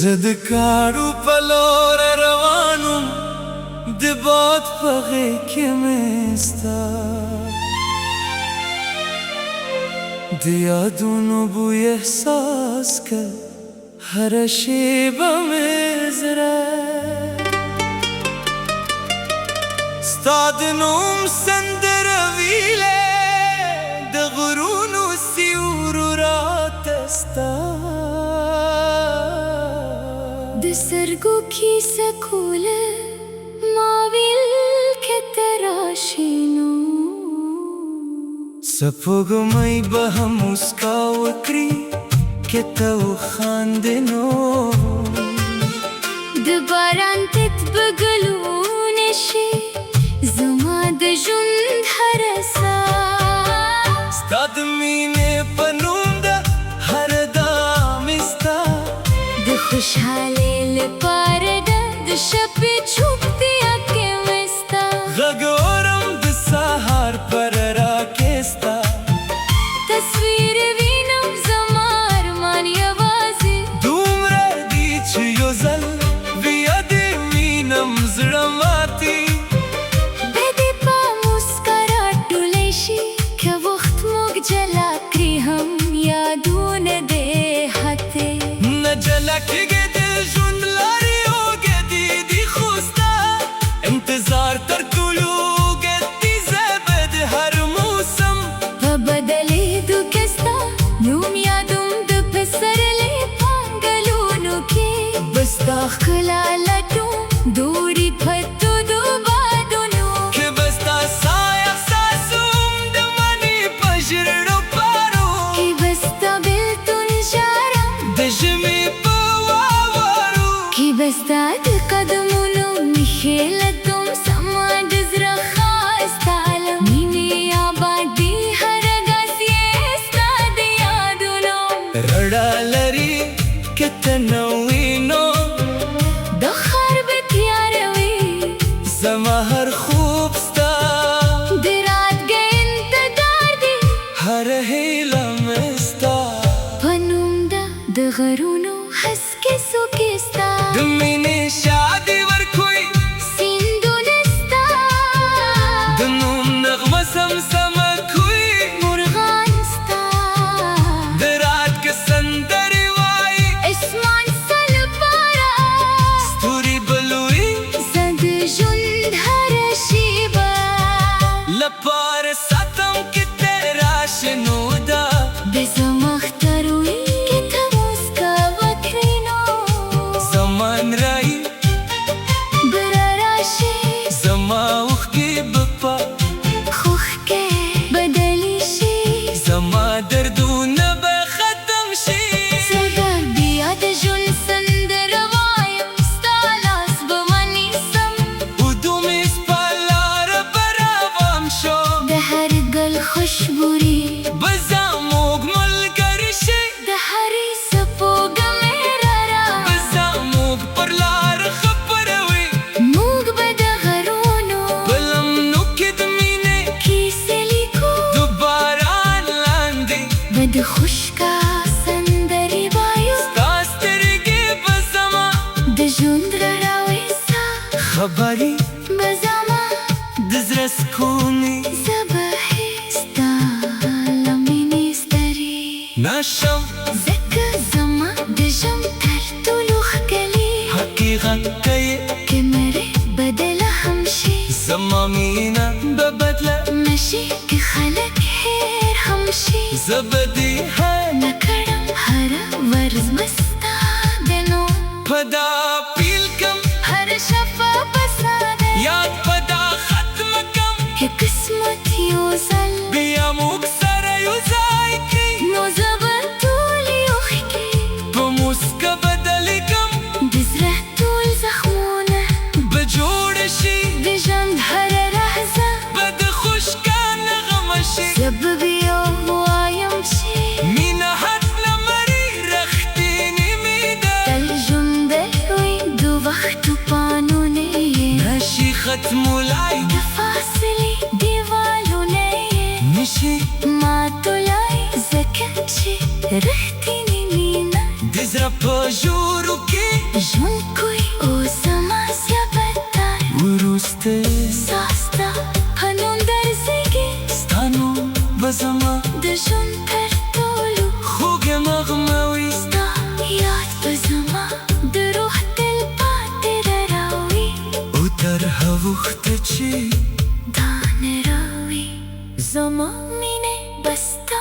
زدکارو پلور روانم د باد په غېږ کې مې ستا د یادونو بوی احساس کړ هره شېبه مې زړه ستا د نوم سندره ویلې د غرونو سیورو راته ستا د سترګو کیسه کوله ما ویل که ته راشې نو سپوږمۍ به هم موسکا وکړي که ته وخاندې نو د باران تت به ګلونه شي زما د ژوند هره ساه ستا د مینې په نوم ده هر دام ستا د خوشحالۍ لپاره ده د شپې چوپتیا کې مې ستا غږ اورم د سهار پر راکستا تصویر وینم زما ارمان یوازې دومره دي چې یو ځل بیا دې وینم زړه ماتي بیا دې په موسکا راټولی شي که وخت موږ جلا کړي هم یادونه دې هاتې نه جلا کېږي د ژوند لارې اوږدې دي خو ستا انتظار تر ټولو اوږد دی زه به د هر موسم په بدلېدو کې ستا نوم یادوم د پسرلي په انګلونو کې به ستا ښکلا لټوم دورې په تودو بادونو که به ستا ساه احساسوم د مني په ژړو پارو کې به ستا بېلتون ژاړم د ژمي په واورو کې به ستا د قدمونو نښې لټوم سما د زړه ښایسته عالم مینې ابادي هر ګز یې ستا د یادونو رڼا لري که ته نه وي نو د ښار به تیاره وي زما هر خوب ستا د راتګ انتظار دی هر هیله مې ستا په نوم ده د غرونو هسکې څوکې ستا د مینې شادي ورکوي سیندونه ستا د نوم نغمه سمسمه کوي مرغان ستا د رات که سندرې وایي اسمان ستا لپاره ستوري بلوي زه د ژوند هره شېبه لپاره ساتم که ته راشې نو دا به زما اختر وي که ته موسکا وکړې نو زمان رایي به راشې زما اوښکې به په خوښکې بدلې شي زما دردونه به ختم شي زه به بیا د ژوند سندره وایم ستا لاس به ونیسم ودومې سپه لاره به روان شو د هر ګل خوشبوري به زموږ ملګري شي د هرې سپوږمۍ راره به زموږ پر لاره خپروي موږ به د غرونو په لمنو کې د مینې کیسې لیکو د باران لاندې به د خوشکا سندرې وایو ستا سترګې به زما د ژوند راوي ستا خبرې به زما د زړه سکونې زه به ستا له مینې ستړې نشم ځکه زما د ژوند تر ټولو ښکلې حقیقت ته یې که مرې بدله هم شي زما مینه به بدله نشي که خلک هېر هم شي زه به دې هر نه کړم هره ورځ به ستا د نوم په دا پیل کم هره شپه به ستا دی یاد په دا ختمه کم که قسمت یو ځل بیا موږ سره یو ځای کړي نو زه به ټولې اوښکې په موسکا بدلې کم د زړه ټول زخمونه به جوړه شي د ژوند هره لحظه به د خوشکا نغمه شي زه به بیا وایم چې مینه هکله مري رښتینې مې ده تل ژوندی وي د وختو پانونه یې نشي ختمولای د فاصلې دیوالونه یې نشي ما रहती Neena Dizrapă jurul che Juncui o să mă siabatai Uruste Sasta Hanundar zege Stanu bazama De juntar tolu Khuge magmawi Sta yad bazama De ruh del pater rawi Utar havukhtachi Dan rawi Zama mine basta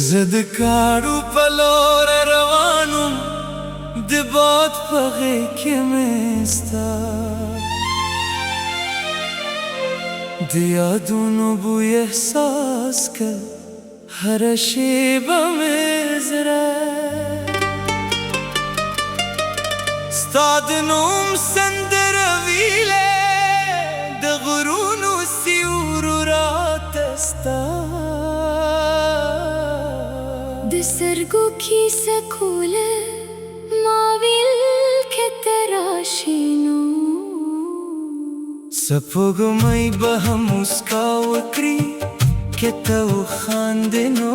زدکارو پلور روانو د باد پغې کې مستا د یادونو بوی احساس کړ هر شیبه مې زړه ستا د نوم سندره ویلې د غرونو سیورو راته ستا د سرګو کیسه کوله ما ویل کې تراشي نو سپوږمۍ به هم مسکا وکړي که ته وخاندې نو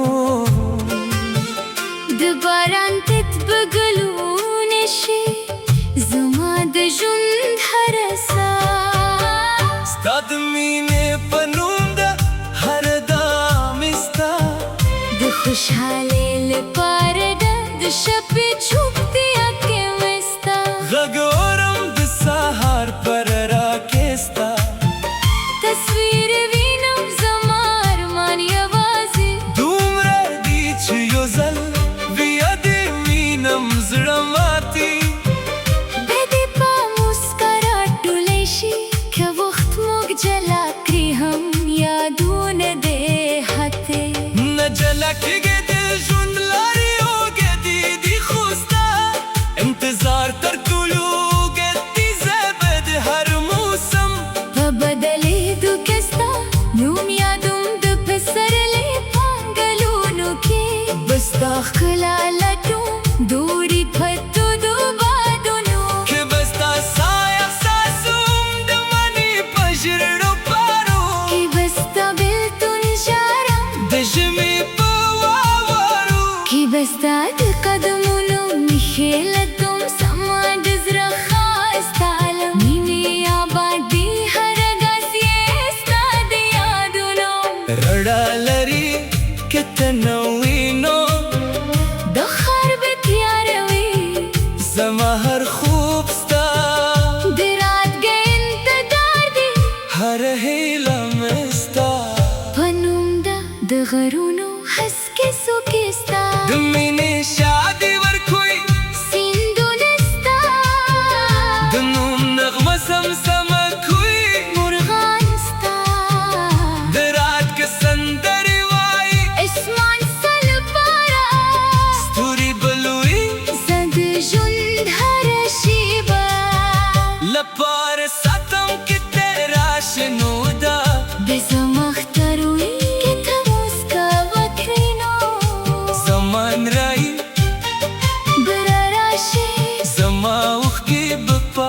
د باران تت بګلونه شي زما د ژوند هره ساه ستا د مینې په نوم ده هر دام ستا د خوشحالۍ لپاره ده د شپې چوپتیا کې مې ستا غږ اورم د سهار پر راکستا تصویر وینم زما ارمان یوازې دومره دي چې یو ځل بیا دې وینم زړه ماتي بیا دې په موسکا راټولی شي که وخت موږ جلا کړي هم یادونه دې هاتې نه جلا کېږي د ژوند لارې اوږدې دي خو ستا انتظار تر ټولو اوږد دی زه به د هر موسم په بدلېدو کې ستا نوم یادوم د پسرلي په انګلونو کې به ستا ښکلا لټوم دورې پتو د بادونو که به ستا ساه احساسوم د مني په ژړو پارو کې به ستا بېلتون ژاړم د ژمي په واورو کې به ستا د قدمونو نښې لټوم سما د زړه ښایسته له مینې ابادي هر ګز یې ستا د یادونو رڼا لري که ته نه وي نو د ښار به تیاره وي زما هر خوب ستا د راتګ انتظار دی هر هیله مې ستا په نوم ده د غرونو هسکې څوکې ستا د مینې شادي ورکوي سیندونه ستا د نوم نغمه سمسمه کوي مرغان ستا د رات که سندرې وایي اسمان ستا لپاره ستوري بلوي زه د ژوند هره شیبه لپاره ساتم که ته راشې نو ده به زما اختر وي که ته موسکا وکړې نو زمان رایي به راشې زما اوښکې به په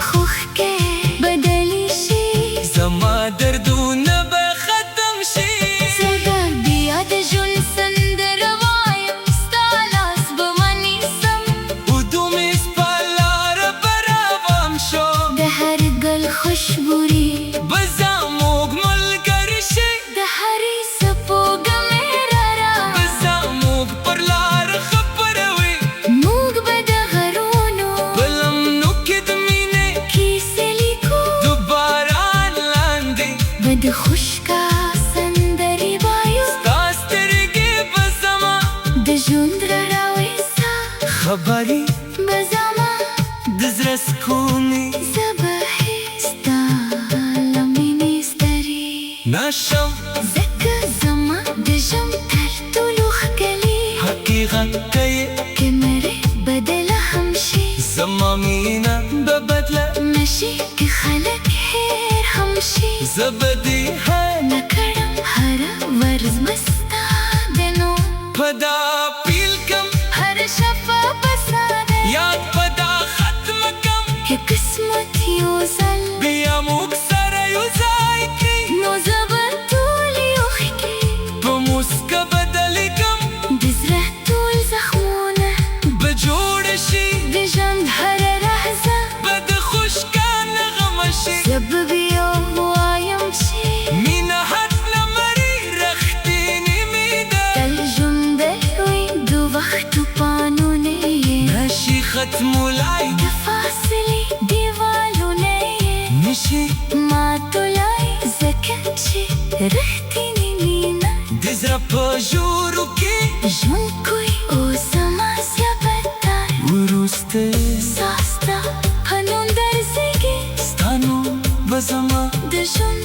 خوښکې بدلې شي زما دردونه به ختم شي زه به بیا د ژوند سندره وایم ستا لاس به ونیسم ودومې سپه لاره به روان شو د هر ګل خوشبوري به زموږ ملګري شي د هرې سپوږمۍ راره به زموږ پر لار خپروي موږ به د غرونو په لمنو کې د مینې کیسې لیکو د باران لاندې به د خوشکا سندرې وایو ستا سترګې به زما د ژوند راویسا خبرې به زما د زړه سکونې زه به ستا له مینې ستړې نشم ځکه زما د ژوند تر ټولو ښکلې حقیقت ته یې که مرې بدله هم شي زما مینه به بدله نشي که خلک هېر هم شي زه به دې هر نه کړم هره ورځ به ستا د نوم په دا پیل کم هره شپه به ستا دی یاد په دا ختمه کم که قسمت یو ځل بیا موږ سره یو ځای کړي نو زه به ټولې اوښکې په موسکا بدلې کم د زړه ټول زخمونه به جوړ شي د ژوند هره لحظه به د خوشکا نغمه شي زه به بیا وایم چې مینه حد لمري رښتینې مې ده تل ژوندی وي د وختو پانونه یې نشي ختمولای د فاصلې دیوالونه یې نشي ما Rhtini mina Dizrapă jurul che Junkui o samasya batai Uruste Sasta hanundar sege Stanu bazama Deshun